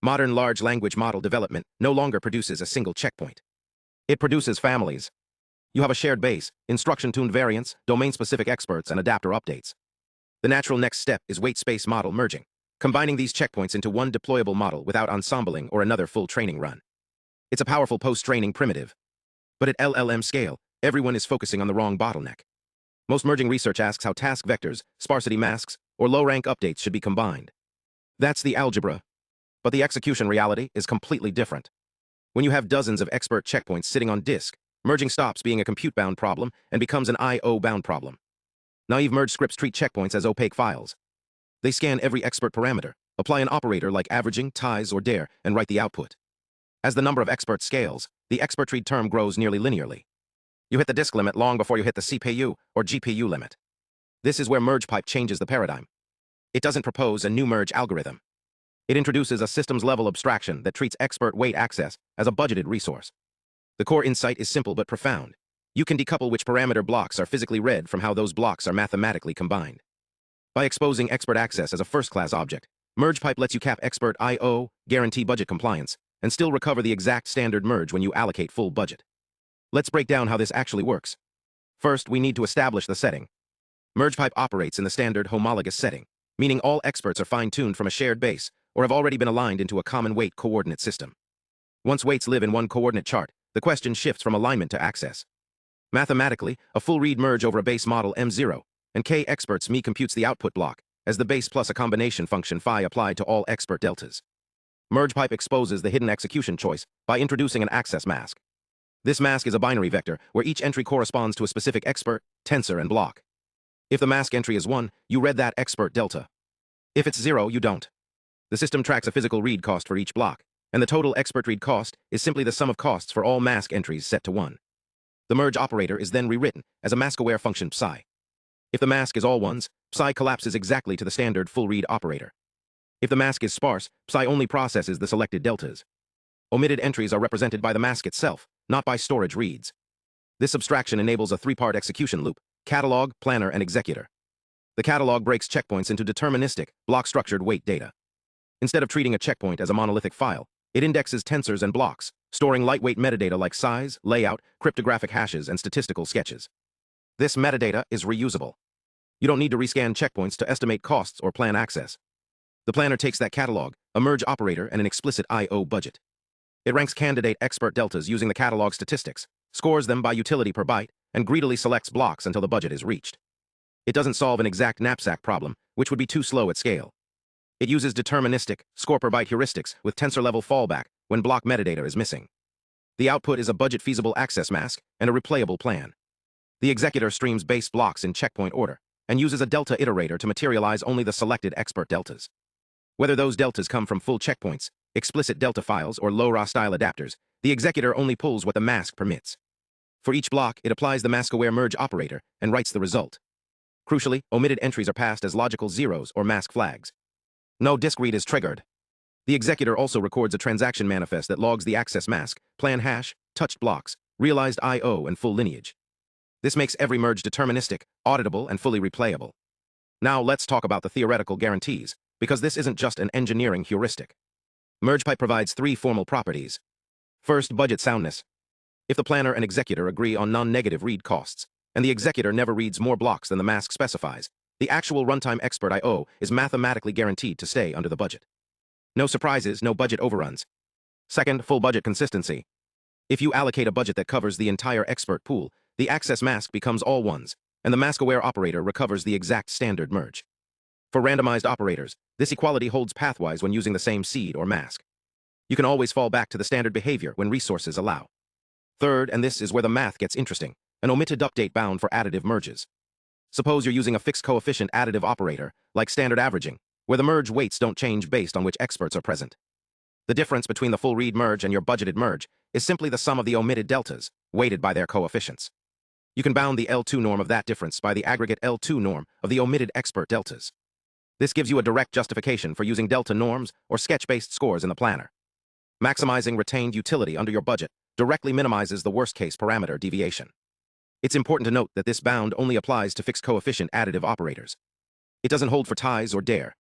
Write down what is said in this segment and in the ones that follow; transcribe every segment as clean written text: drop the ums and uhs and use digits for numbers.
Modern large language model development no longer produces a single checkpoint. It produces families. You have a shared base, instruction-tuned variants, domain-specific experts, and adapter updates. The natural next step is weight-space model merging, combining these checkpoints into one deployable model without ensembling or another full training run. It's a powerful post-training primitive. But at LLM scale, everyone is focusing on the wrong bottleneck. Most merging research asks how task vectors, sparsity masks, or low-rank updates should be combined. That's the algebra. But the execution reality is completely different. When you have dozens of expert checkpoints sitting on disk, merging stops being a compute-bound problem and becomes an I/O-bound problem. Naive merge scripts treat checkpoints as opaque files. They scan every expert parameter, apply an operator like averaging, ties, or dare, and write the output. As the number of experts scales, the expert tree term grows nearly linearly. You hit the disk limit long before you hit the CPU or GPU limit. This is where MergePipe changes the paradigm. It doesn't propose a new merge algorithm. It introduces a systems-level abstraction that treats expert weight access as a budgeted resource. The core insight is simple but profound. You can decouple which parameter blocks are physically read from how those blocks are mathematically combined. By exposing expert access as a first-class object, MergePipe lets you cap expert I/O, guarantee budget compliance, and still recover the exact standard merge when you allocate full budget. Let's break down how this actually works. First, we need to establish the setting. MergePipe operates in the standard homologous setting, meaning all experts are fine-tuned from a shared base or have already been aligned into a common weight coordinate system. Once weights live in one coordinate chart, the question shifts from alignment to access. Mathematically, a full read merge over a base model M0 and K experts me computes the output block as the base plus a combination function phi applied to all expert deltas. MergePipe exposes the hidden execution choice by introducing an access mask. This mask is a binary vector where each entry corresponds to a specific expert, tensor, and block. If the mask entry is 1, you read that expert delta. If it's 0, you don't. The system tracks a physical read cost for each block, and the total expert read cost is simply the sum of costs for all mask entries set to 1. The merge operator is then rewritten as a mask-aware function psi. If the mask is all ones, psi collapses exactly to the standard full read operator. If the mask is sparse, psi only processes the selected deltas. Omitted entries are represented by the mask itself, not by storage reads. This abstraction enables a three-part execution loop: catalog, planner, and executor. The catalog breaks checkpoints into deterministic, block-structured weight data. Instead of treating a checkpoint as a monolithic file, it indexes tensors and blocks, storing lightweight metadata like size, layout, cryptographic hashes, and statistical sketches. This metadata is reusable. You don't need to rescan checkpoints to estimate costs or plan access. The planner takes that catalog, a merge operator, and an explicit I/O budget. It ranks candidate expert deltas using the catalog statistics, scores them by utility per byte, and greedily selects blocks until the budget is reached. It doesn't solve an exact knapsack problem, which would be too slow at scale. It uses deterministic, score-per-byte heuristics with tensor-level fallback when block metadata is missing. The output is a budget-feasible access mask and a replayable plan. The executor streams base blocks in checkpoint order and uses a delta iterator to materialize only the selected expert deltas. Whether those deltas come from full checkpoints, explicit delta files, or LoRA-style adapters, the executor only pulls what the mask permits. For each block, it applies the mask-aware merge operator and writes the result. Crucially, omitted entries are passed as logical zeros or mask flags. No disk read is triggered. The executor also records a transaction manifest that logs the access mask, plan hash, touched blocks, realized I/O, and full lineage. This makes every merge deterministic, auditable, and fully replayable. Now let's talk about the theoretical guarantees, because this isn't just an engineering heuristic. MergePipe provides 3 formal properties. First, budget soundness. If the planner and executor agree on non-negative read costs, and the executor never reads more blocks than the mask specifies, the actual runtime expert I/O is mathematically guaranteed to stay under the budget. No surprises, no budget overruns. Second, full budget consistency. If you allocate a budget that covers the entire expert pool, the access mask becomes all ones, and the mask-aware operator recovers the exact standard merge. For randomized operators, this equality holds pathwise when using the same seed or mask. You can always fall back to the standard behavior when resources allow. Third, and this is where the math gets interesting, an omitted update bound for additive merges. Suppose you're using a fixed coefficient additive operator, like standard averaging, where the merge weights don't change based on which experts are present. The difference between the full read merge and your budgeted merge is simply the sum of the omitted deltas, weighted by their coefficients. You can bound the L2 norm of that difference by the aggregate L2 norm of the omitted expert deltas. This gives you a direct justification for using delta norms or sketch-based scores in the planner. Maximizing retained utility under your budget directly minimizes the worst-case parameter deviation. It's important to note that this bound only applies to fixed coefficient additive operators. It doesn't hold for ties or dare.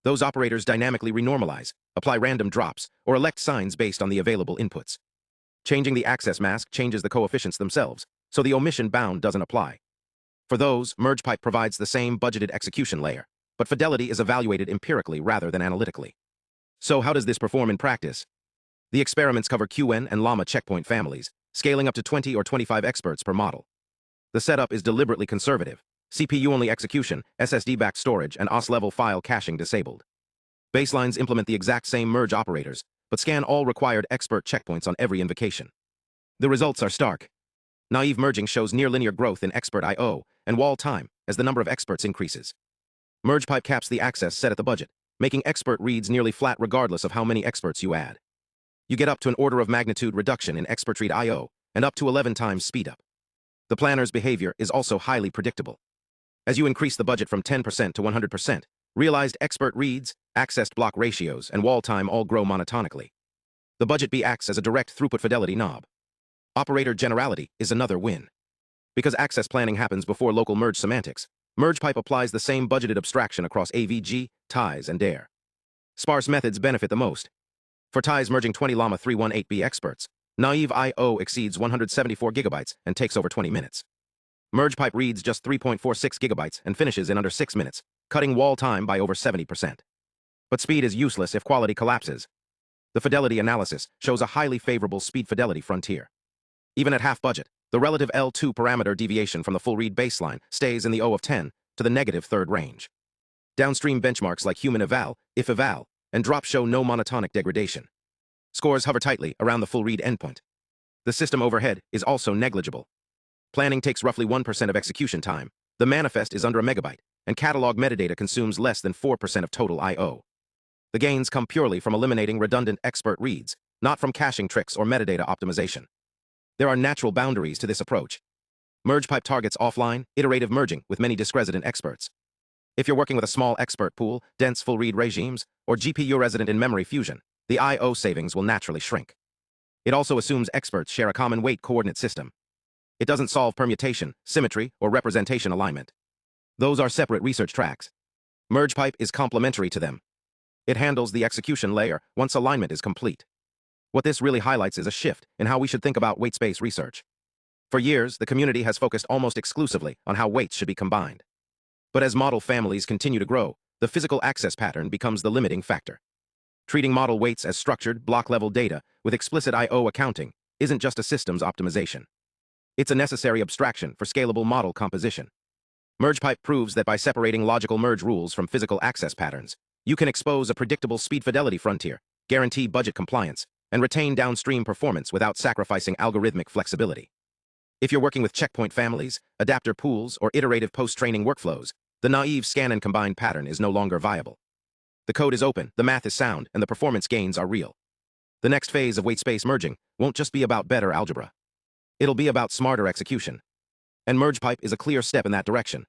Those operators dynamically renormalize, apply random drops, or elect signs based on the available inputs. Changing the access mask changes the coefficients themselves, so the omission bound doesn't apply. For those, MergePipe provides the same budgeted execution layer, but fidelity is evaluated empirically rather than analytically. So how does this perform in practice? The experiments cover Qwen and Llama checkpoint families, scaling up to 20 or 25 experts per model. The setup is deliberately conservative. CPU-only execution, SSD-backed storage, and OS-level file caching disabled. Baselines implement the exact same merge operators, but scan all required expert checkpoints on every invocation. The results are stark. Naive merging shows near-linear growth in expert I/O and wall time as the number of experts increases. MergePipe caps the access set at the budget, making expert reads nearly flat regardless of how many experts you add. You get up to an order of magnitude reduction in expert read I/O and up to 11 times speedup. The planner's behavior is also highly predictable. As you increase the budget from 10% to 100%, realized expert reads, accessed block ratios, and wall time all grow monotonically. The budget B acts as a direct throughput fidelity knob. Operator generality is another win. Because access planning happens before local merge semantics, MergePipe applies the same budgeted abstraction across AVG, ties, and DARE. Sparse methods benefit the most. For ties merging 20 Llama 318B experts, naive I/O exceeds 174 gigabytes and takes over 20 minutes. MergePipe reads just 3.46 gigabytes and finishes in under 6 minutes, cutting wall time by over 70%. But speed is useless if quality collapses. The fidelity analysis shows a highly favorable speed fidelity frontier. Even at half budget, the relative L2 parameter deviation from the full read baseline stays in the O of 10 to the negative third range. Downstream benchmarks like human eval, if eval, and drop show no monotonic degradation. Scores hover tightly around the full read endpoint. The system overhead is also negligible. Planning takes roughly 1% of execution time, the manifest is under a megabyte, and catalog metadata consumes less than 4% of total I/O. The gains come purely from eliminating redundant expert reads, not from caching tricks or metadata optimization. There are natural boundaries to this approach. MergePipe targets offline, iterative merging with many disk-resident experts. If you're working with a small expert pool, dense full-read regimes, or GPU-resident in-memory fusion, the I/O savings will naturally shrink. It also assumes experts share a common weight coordinate system. It doesn't solve permutation, symmetry, or representation alignment. Those are separate research tracks. MergePipe is complementary to them. It handles the execution layer once alignment is complete. What this really highlights is a shift in how we should think about weight space research. For years, the community has focused almost exclusively on how weights should be combined. But as model families continue to grow, the physical access pattern becomes the limiting factor. Treating model weights as structured, block-level data with explicit I/O accounting isn't just a systems optimization. It's a necessary abstraction for scalable model composition. MergePipe proves that by separating logical merge rules from physical access patterns, you can expose a predictable speed fidelity frontier, guarantee budget compliance, and retain downstream performance without sacrificing algorithmic flexibility. If you're working with checkpoint families, adapter pools, or iterative post-training workflows, the naive scan and combine pattern is no longer viable. The code is open, the math is sound, and the performance gains are real. The next phase of weight space merging won't just be about better algebra. It'll be about smarter execution. And MergePipe is a clear step in that direction.